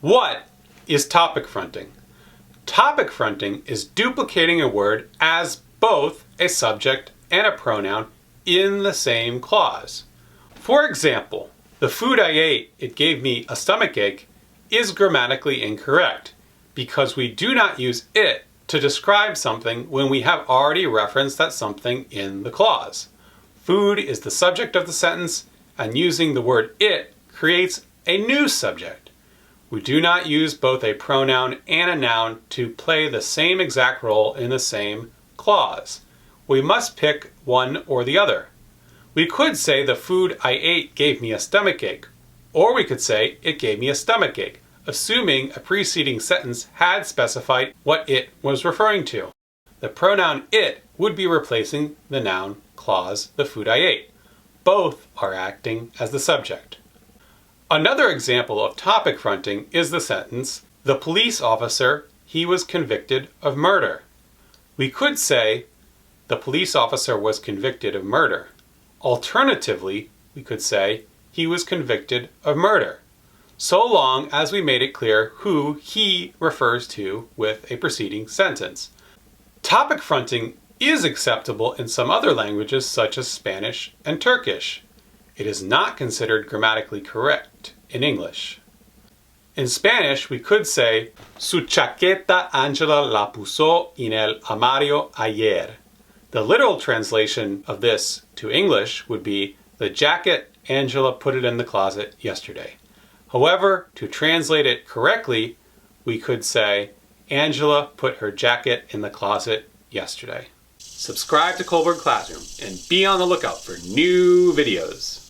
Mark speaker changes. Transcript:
Speaker 1: What is topic fronting? Topic fronting is duplicating a word as both a subject and a pronoun in the same clause. For example, the food I ate, it gave me a stomachache is grammatically incorrect because we do not use it to describe something when we have already referenced that something in the clause. Food is the subject of the sentence, and using the word it creates a new subject. We do not use both a pronoun and a noun to play the same exact role in the same clause. We must pick one or the other. We could say the food I ate gave me a stomachache, or we could say it gave me a stomachache, assuming a preceding sentence had specified what it was referring to. The pronoun it would be replacing the noun clause the food I ate. Both are acting as the subject. Another example of topic fronting is the sentence, the police officer, he was convicted of murder. We could say, the police officer was convicted of murder. Alternatively, we could say, he was convicted of murder, so long as we made it clear who he refers to with a preceding sentence. Topic fronting is acceptable in some other languages such as Spanish and Turkish. It is not considered grammatically correct in English. In Spanish, we could say, su chaqueta Angela la puso en el armario ayer. The literal translation of this to English would be, the jacket, Angela put it in the closet yesterday. However, to translate it correctly, we could say, Angela put her jacket in the closet yesterday. Subscribe to Coburn Classroom and be on the lookout for new videos.